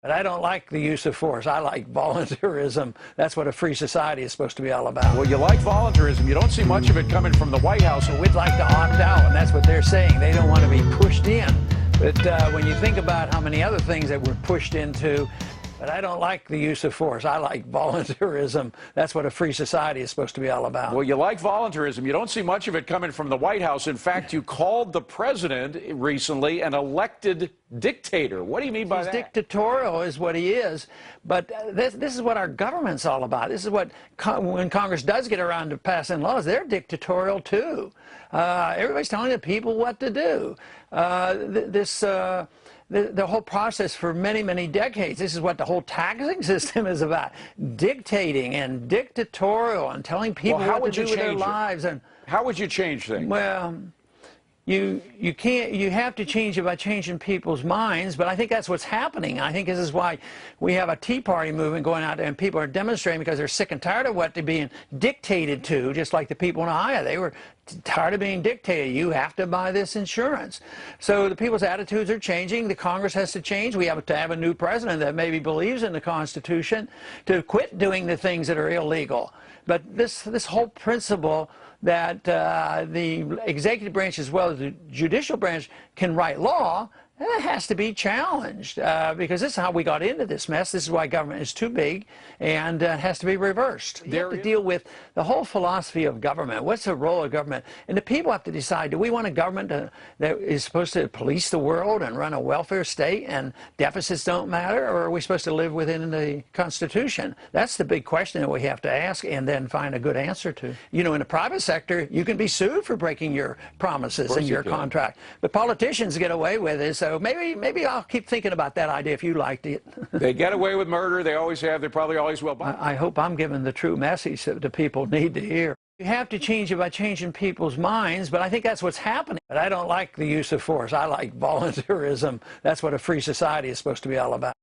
But I don't like the use of force. I like voluntarism. That's what a free society is supposed to be all about. Well, you like voluntarism. You don't see much of it coming from the White House. So we'd like to opt out, and that's what they're saying. They don't want to be pushed in. But when you think about how many other things that we're pushed into, but I don't like the use of force. I like voluntarism. That's what a free society is supposed to be all about. Well, you like voluntarism. You don't see much of it coming from the White House. In fact, you called the president recently an elected dictator. What do you mean by that? He's dictatorial is what he is. But this is what our government's all about. This is what, when Congress does get around to passing laws, they're dictatorial too. Everybody's telling the people what to do. The whole process for many, many decades, this is what the whole taxing system is about. Dictating and dictatorial and telling people what to do with their lives. And how would you change things? Well, you have to change it by changing people's minds, but I think that's what's happening. I think this is why we have a Tea Party movement going out there, and people are demonstrating because they're sick and tired of what they're being dictated to, just like the people in Ohio. They were tired of being dictated. You have to buy this insurance. So the people's attitudes are changing. The Congress has to change. We have to have a new president that maybe believes in the Constitution to quit doing the things that are illegal. But this whole principle that the executive branch as well as the judicial branch can write law, that has to be challenged because this is how we got into this mess. This is why government is too big and has to be reversed. You have to deal with the whole philosophy of government. What's the role of government? And the people have to decide, do we want a government that is supposed to police the world and run a welfare state and deficits don't matter, or are we supposed to live within the Constitution? That's the big question that we have to ask and then find a good answer to. You know, in the private sector, you can be sued for breaking your promises in your contract. But politicians get away with it. So maybe I'll keep thinking about that idea if you liked it. They get away with murder. They always have. They probably always will. I hope I'm giving the true message that the people need to hear. You have to change it by changing people's minds, but I think that's what's happening. But I don't like the use of force. I like voluntarism. That's what a free society is supposed to be all about.